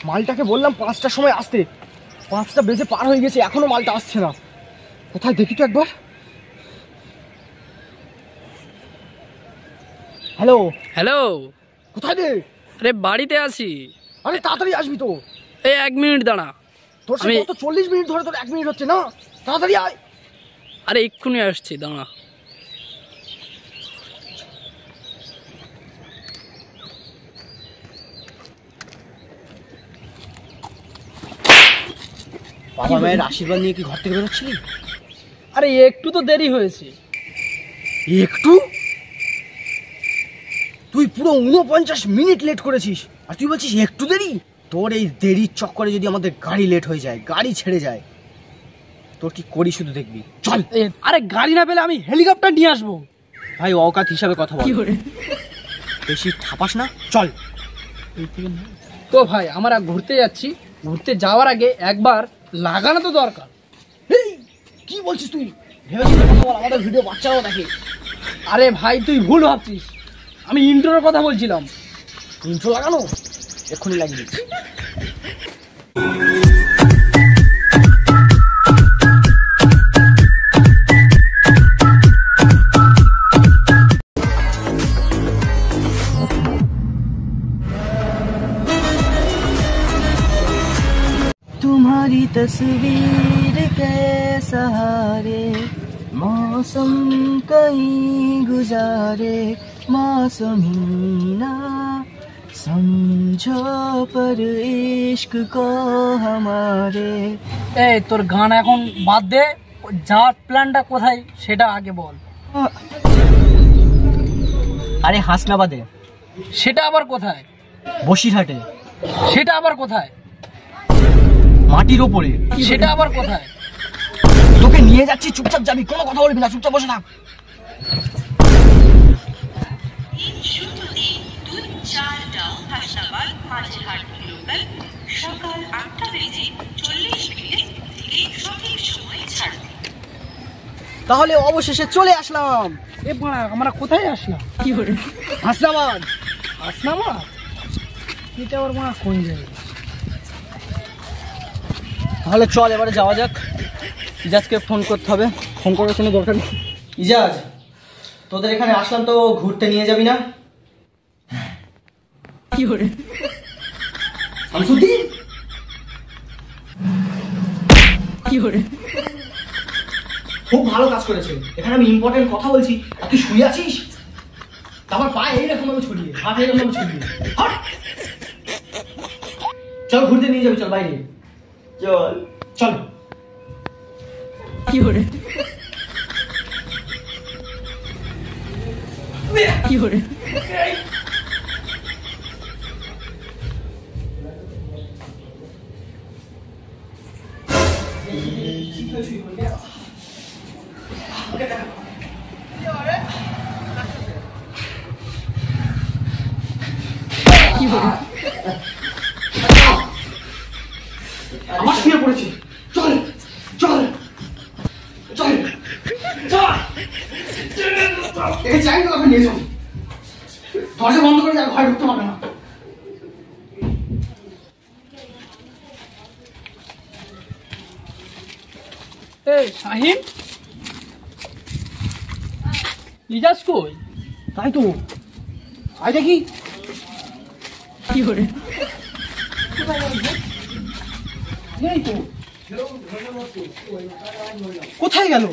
মালটাকে বললাম 5টার সময় আসতে, 5টা বেজে পার হয়ে গেছে, এখনো মালটা আসছে না। কোথায় দেখি তো একবার। হ্যালো হ্যালো, কোথায় রে? আরে বাড়িতে আছি। আরে তাড়াতাড়ি আসবি তো। এই 1 মিনিট দাঁড়া। তোর সাথে তো 40 মিনিট ধরে, তোর 1 মিনিট হচ্ছে না, তাড়াতাড়ি আয়। আরে এক্ষুনি আসছি, দাঁড়া। বাবা মায়ের আশীর্বাদ নিয়ে কি ঘর থেকে বেরোচ্ছিলি? আরে একটু তো দেরি হয়েছে। একটু? তুই পুরো 49 মিনিট লেট করেছিস, আর তুই বলছিস একটু দেরি? তোর এই দেরির চক্করে যদি আমাদের গাড়ি লেট হয়ে যায়, গাড়ি ছেড়ে যায়, তোর কি করি শুধু দেখবি। চল। আরে গাড়ি না পেলে আমি হেলিকপ্টার নিয়ে আসবো। ভাই অকাত হিসাবে কথা বল, বেশি ঠাপাস না, চল। তো ভাই আমরা ঘুরতে যাচ্ছি, ঘুরতে যাওয়ার আগে একবার লাগানো তো দরকার। এই কি বলছিস তুই? ভেবেছিস কথা বল, আমাদের ভিডিও বাচ্চারাও দেখে। আরে ভাই তুই ভুল ভাবছিস, আমি ইন্ট্রোর কথা বলছিলাম। ইন্ট্রো লাগানো এক্ষুনি লাগিয়ে দিচ্ছি। तुम्हारी तस्वीर के सहारे मौसम कहीं गुजारे, मौसमी ना समझो पर इश्क को हमारे। এই তোর গান এখন বাদ দে, যাওয়ার প্ল্যানটা কোথায় সেটা আগে বল। আরে হাসনাবাদে। সেটা আবার কোথায়? বসিরহাটে। সেটা আবার কোথায়? মাটির ওপরে। সেটা আবার কোথায়? তোকে নিয়ে যাচ্ছি, চুপচাপ যাবি, কোনো কথা বলবি না, চুপচাপ বসে না। তাহলে অবশেষে চলে আসলাম। এ বাড়া, আমরা কোথায় আসলাম? কি করে? হাসনাবাদ। হাসনাবাদ? এটা আবার বাড়া কোন জায়গায়? তাহলে চল এবারে যাওয়া যাক। ইজাজকে ফোন করতে হবে। ফোন করার কোনো দরকার নেই। ইজাজ, তোদের এখানে আসলাম তো ঘুরতে নিয়ে যাবি না? কি করে? শামসুদ্দিন, কি করে? খুব ভালো কাজ করেছে। এখানে আমি ইম্পর্টেন্ট কথা বলছি আর তুই শুয়ে আছিস। তারপর পায়ে এইরকম ভাবে ছড়িয়ে, হাত এইরকম ভাবে ছড়িয়ে। হট! চল ঘুরতে নিয়ে যাবি, চল বাইরে চল। চল। কি করে? কি করে? কি করে? আমার শুয়ে পড়েছি। চল চল চল চল। একে চাই তো আপনি নিয়ে চল। দরজা বন্ধ করে যা, ঘরে ঢুকতে পারবে না। এই শাহিন, ইজাজ কই? তাই তো, আয় দেখি। কি করে? এই তো, কোথায় গেল?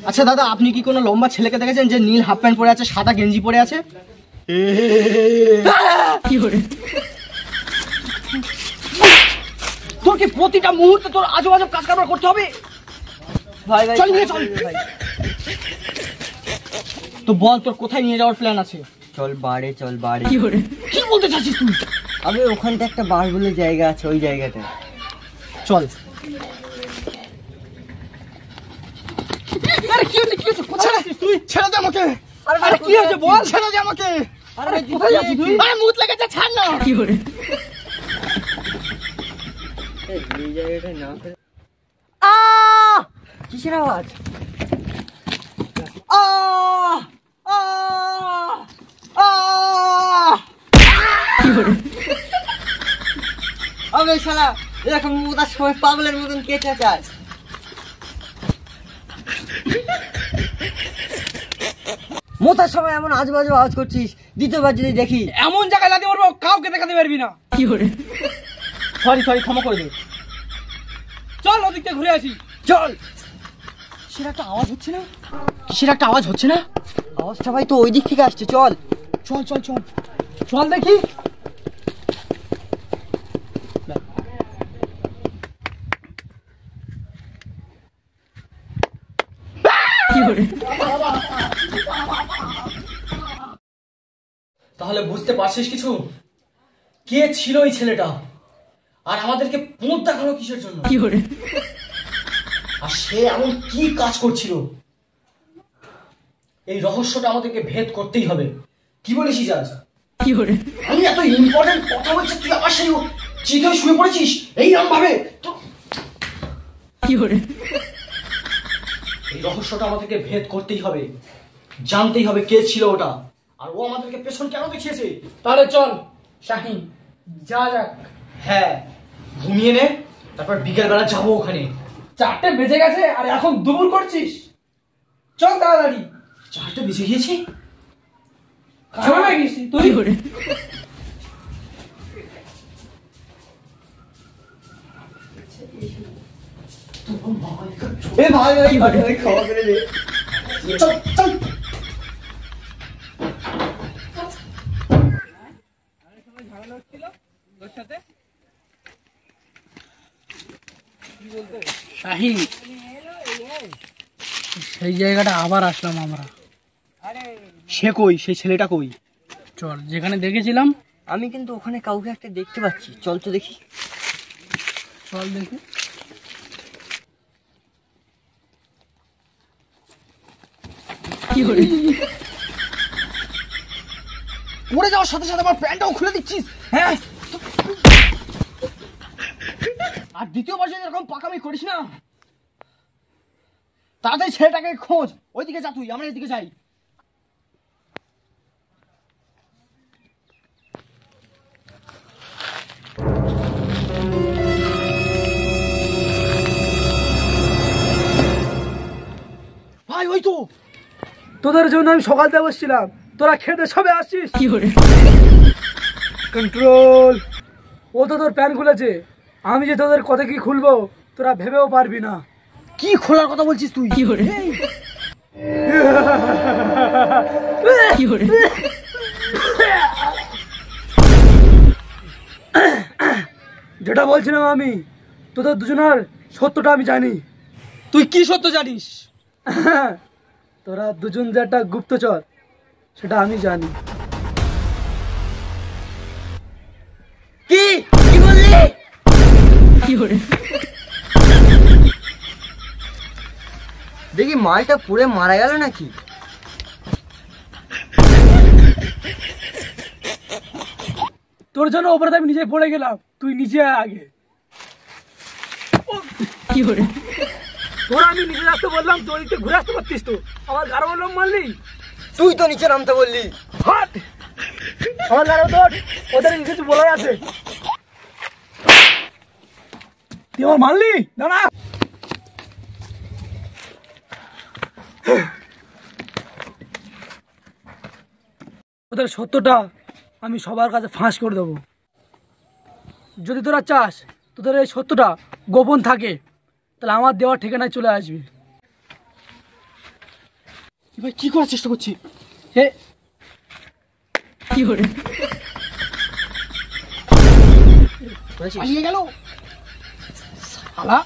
আচ্ছা দাদা, আপনি কি কোনো লম্বা ছেলেকে দেখেছেন যে নীল হাফ প্যান্ট পরে আছে, সাদা গেঞ্জি পরে আছে? কি করে? তোর কি প্রতিটা মুহূর্তে তোর আজব আজব কাজ কারবার করতে হবে? ভাই ভাই চল নিয়ে চল। তো বল, তোর কোথায় নিয়ে যাওয়ার প্ল্যান আছে? চল বাড়ে, চল বাড়ে। কি করে? কি বলতে চাচ্ছিস তুই? আবে ওখানটা একটা বার বলে জায়গা আছে, ওই জায়গাটা চল। আরে কি হচ্ছে? কি হচ্ছে? কোথায় আছিস তুই? ছেড়ে দে আমাকে। আরে কি হচ্ছে বল? ছেড়ে দে আমাকে। আরে কোথায় যাচ্ছিস তুই? আরে মুত লেগেছে, ছাড় না। কি করে? এই জায়গাটা না। কিসের আওয়াজ? আহ আহ আহ ওই শালা এরকম মোতার সময় পাগলের মতন কে চেঁচায়? মোতার সময় এমন আজুবাজু আওয়াজ করছিস, দ্বিতীয়বার যদি দেখি এমন জায়গায় লাথি মারবো কাউকে দেখাতে পারবি না। সরি ক্ষমা করে দে। চল ওদিকটা ঘুরে আসি। চল। কিসের একটা আওয়াজ হচ্ছে না? কিসের একটা আওয়াজ হচ্ছে না? আওয়াজটা ভাই তো ওই দিক থেকে আসছে। চল চল চল চল চল দেখি। তাহলে বুঝতে পারছিস কিছু? কে ছিল এই ছেলেটা, আর আমাদেরকে ভূত দেখানো কিসের জন্য? আর সে এমন কি কাজ করছিল? এই রহস্যটা আমাদেরকে ভেদ করতেই হবে। কি বলিস আজ? আমি এত ইম্পর্টেন্ট কথা বলছি, তুই আবার সেই চিত হয়ে শুয়ে পড়েছিস এইরকম ভাবে। এই রহস্যটা আমাদেরকে ভেদ করতেই হবে, জানতেই হবে কে ছিল ওটা, আর ও আমাদেরকে পেছন কেন দেখিয়েছে। তাহলে চল শাহিন, যা যাক। হ্যাঁ, ঘুমিয়ে নে, তারপর বিকেল বেলা যাবো ওখানে। 4টে বেজে গেছে আর এখন দুপুর করছিস? চল তাড়াতাড়ি। 4টে বেজে গিয়েছি? ঘুমাবে গেছি তুই? ভাই ক্ষমা করে দে। চল চল। শাহিন, সেই জায়গাটা আবার আসলাম আমরা। সে কই? সেই ছেলেটা কই? চল যেখানে দেখেছিলাম। আমি কিন্তু ওখানে কাউকে একটা দেখতে পাচ্ছি, চল তো দেখি। চল দেখি। পড়ে যাওয়ার সাথে সাথে আমার প্যান্টটাও খুলে দিচ্ছিস, হ্যাঁ? আর দ্বিতীয়বার যদি এরকম পাকামি করিস না, তাড়াতাড়ি ছেলেটাকে খোঁজ। ওইদিকে যা তুই, আমরা এদিকে যাই। ভাই ওই তো। তোদের জন্য আমি সকাল থেকে বসছিলাম, তোরা খেতে সবে আসছিস। কন্ট্রোল। ও তো তোর প্যান খুলেছে, আমি যে তোদের কত কি খুলবো তোরা ভেবেও পারবি না। কি খোলার কথা বলছিস তুই? যেটা বলছিলাম আমি, তোদের দুজনের সত্যটা আমি জানি। তুই কি সত্য জানিস? তোরা দুজন যে একটা গুপ্তচর, সেটা আমি জানি। কি কি বললি? দেখি মালটা পুড়ে মারা গেল নাকি? তোর জন্য ওপরে আমি নিজে পড়ে গেলাম, তুই নিচে আয় আগে। তোরা আমি নিচে আসতে বললাম, তোর দিকে ঘুরে আসতে পারতিস তো। আমার গাড়ো বললাম মারলি। তুই তো নিচে নামতে বললি। হাট! আমার গাড়ো তোর, ওদের কিছু বলার আছে। তুই আমার মারলি? দাঁড়া। ওদের সত্যটা আমি সবার কাছে ফাঁস করে দেবো। যদি তোরা চাস তোদের এই সত্যটা গোপন থাকে, তাহলে আমার দেওয়ার ঠিকানায় চলে আসবি। ভাই কি করার চেষ্টা করছি? হে কি করে পালিয়ে গেল শালা।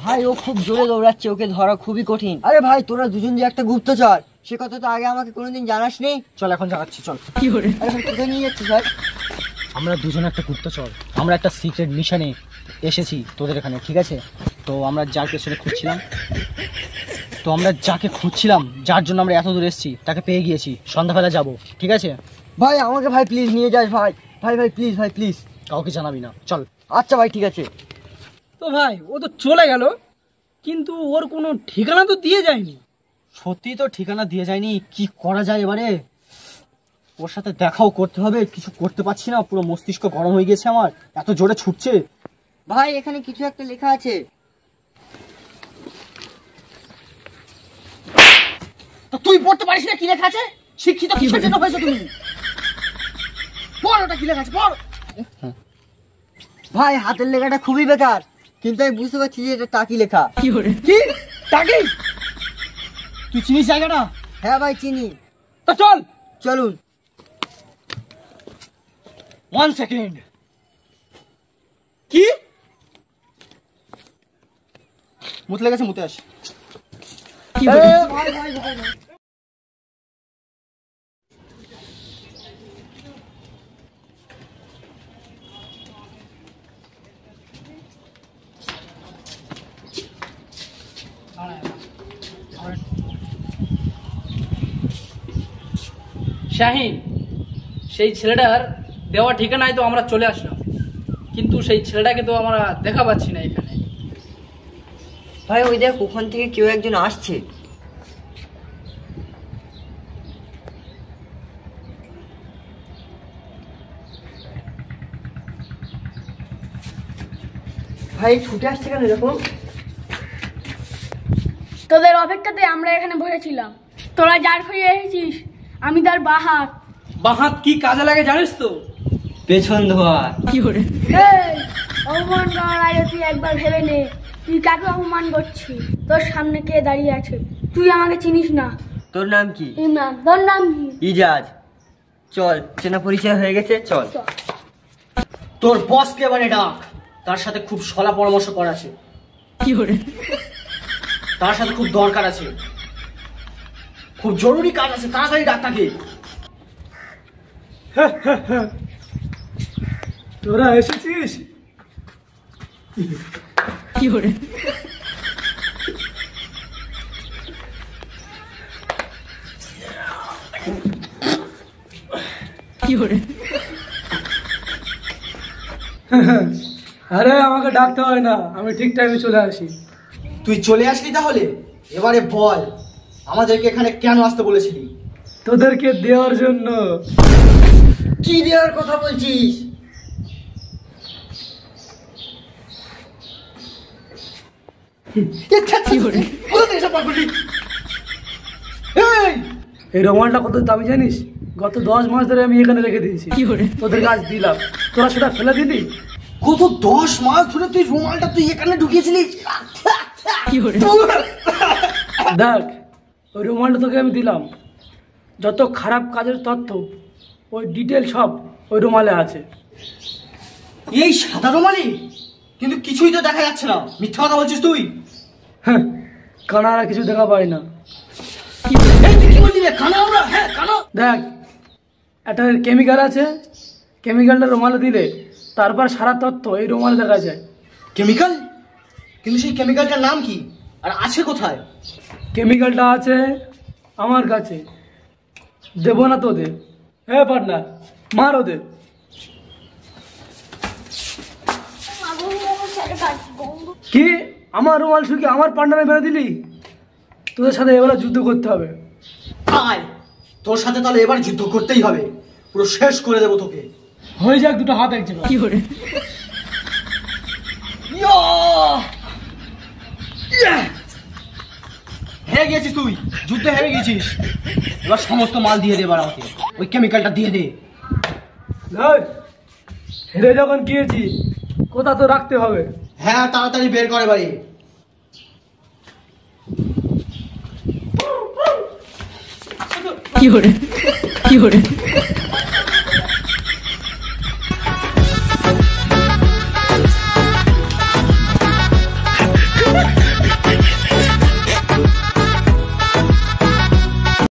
ভাই ও খুব জোরে দৌড়াচ্ছে, ওকে ধরা খুবই কঠিন। আরে ভাই তোরা দুজন যে একটা গুপ্তচর, সে কথা তো আগে আমাকে কোনোদিন জানাসনি। চল এখন জানাচ্ছি, চল। আরে ভাই কোথায় নিয়ে যাচ্ছিস ভাই? আমরা দুজন একটা গুপ্তচর, আমরা একটা সিক্রেট মিশনে এসেছি তোদের এখানে, ঠিক আছে? তো আমরা যার পেছনে খুঁজছিলাম, যার জন্য আমরা এত দূর এসেছি, তাকে পেয়ে গিয়েছি। সন্ধ্যাবেলা যাব, ঠিক আছে? ভাই আমাকে ভাই প্লিজ নিয়ে যাস ভাই। ভাই ভাই প্লিজ, ভাই প্লিজ। কাউকে জানাবি না, চল। আচ্ছা ভাই ঠিক আছে। তো ভাই ও তো চলে গেল, কিন্তু ওর কোনো ঠিকানা তো দিয়ে যায়নি। সত্যি তো ঠিকানা দিয়ে যায়নি, কি করা যায় এবারে? ওর সাথে দেখাও করতে হবে, কিছু করতে পারছি না, পুরো মস্তিষ্ক গরম হয়ে গেছে আমার, এত জোরে ছুটছে। ভাই এখানে কিছু একটা লেখা আছে। তো তুই পড়তে পারিস না কি লেখা আছে? শিক্ষিত কিসের জন্য হয়েছে তুমি? পড়, ওটা কি লেখা আছে পড়। ভাই হাতের লেখাটা খুবই বেকার, কিন্তু আমি বুঝতে পারছি যে এটা টাকি লেখা। কি টাকি? তুই চিনিস জায়গাটা? হ্যাঁ ভাই চিনি। তা চল। চলুন। 1 সেকেন্ড। কি মুতে লেগেছে, মুতে আস। ভাই ভাই ভাই ভাই। শাহিন, সেই ছেলেটার দেওয়া ঠিকানায় তো আমরা চলে আসলাম, কিন্তু সেই ছেলেটাকে তো আমরা দেখা পাচ্ছি না এখানে। ভাই ওই দেখ ওখান থেকে কেউ একজন আসছে। ভাই ছুটে আসছে কেন এরকম? তোদের অপেক্ষাতে আমরা এখানে বসেছিলাম, তোরা যার খুঁজে এসেছিস আমি তার বাহাত। বাহাত কি কাজে লাগে জানিস তো? পেছন ধোয়া। এই, অপমান করার আগে তুই একবার ভেবে নে তুই কাকে অপমান করছিস। তোর সামনে কে দাঁড়িয়ে আছে? তুই আমাকে চিনিস না। তোর নাম কি? ইমরান। তোর নাম কি? ইজাজ। চল, চেনা পরিচয় হয়ে গেছে, চল। তোর বসকে এবারে ডাক, তার সাথে খুব সলা পরামর্শ করা আছে। তার সাথে খুব দরকার আছে, খুব জরুরি কাজ আছে, তাড়াতাড়ি ডাক তাকে। তোরা এসেছিস? আরে আমাকে ডাকতে হয় না, আমি ঠিক টাইমে চলে আসি। তুই চলে আসলি তাহলে? এবারে বল আমাদেরকে এখানে কেন আসতে বলেছিলি? তোদেরকে দেওয়ার জন্য। কি দেওয়ার কথা বলছিস? এই রুমালটা কত দামি জানিস? গত 10 মাস ধরে আমি এখানে রেখে দিয়েছি, তোদের কাজ দিলাম, তোরা সেটা ফেলে দিলি। গত 10 মাস ধরে তুই রুমালটা তুই এখানে ঢুকিয়েছিলিস? দেখ, ওই রুমালটা তোকে আমি দিলাম, যত খারাপ কাজের তথ্য ওই ডিটেল সব ওই রুমালে আছে। এই সাদা রুমালি? কিন্তু কিছুই তো দেখা যাচ্ছে না, মিথ্যা কথা বলছিস তুই। হ্যাঁ, কানারা কিছু দেখা পায় না। এই তুই কি বললি রে? কানা আমরা? হ্যাঁ কানা। দেখ, একটা কেমিক্যাল আছে, কেমিক্যালটা রুমালে দিলে তারপর সারা তথ্য এই রুমালে দেখা যায়। কেমিক্যাল? কিন্তু সেই কেমিক্যালটার নাম কি আর আছে কোথায়? কেমিক্যালটা আছে আমার কাছে, দেবো না তোদের। হ্যাঁ পার্টনার, মার ওদের। কি আমার রুমাল শুকি আমার পার্টনারে মেরে দিলি? তোদের সাথে এবারে যুদ্ধ করতে হবে। আয়, তোর সাথে তাহলে এবার যুদ্ধ করতেই হবে, পুরো শেষ করে দেবো তোকে। হয়ে যাক দুটো হাত এক জায়গায়। কি করে? হেরে গিয়েছিস তুই, যুদ্ধে হেরে গেছিস। এবার সমস্ত মাল দিয়ে দে, এবার আমাকে ওই কেমিক্যালটা দিয়ে দে। হেরে যখন গিয়েছি কোথা তো রাখতে হবে। হ্যাঁ তাড়াতাড়ি বের করে ভাই। কি করে?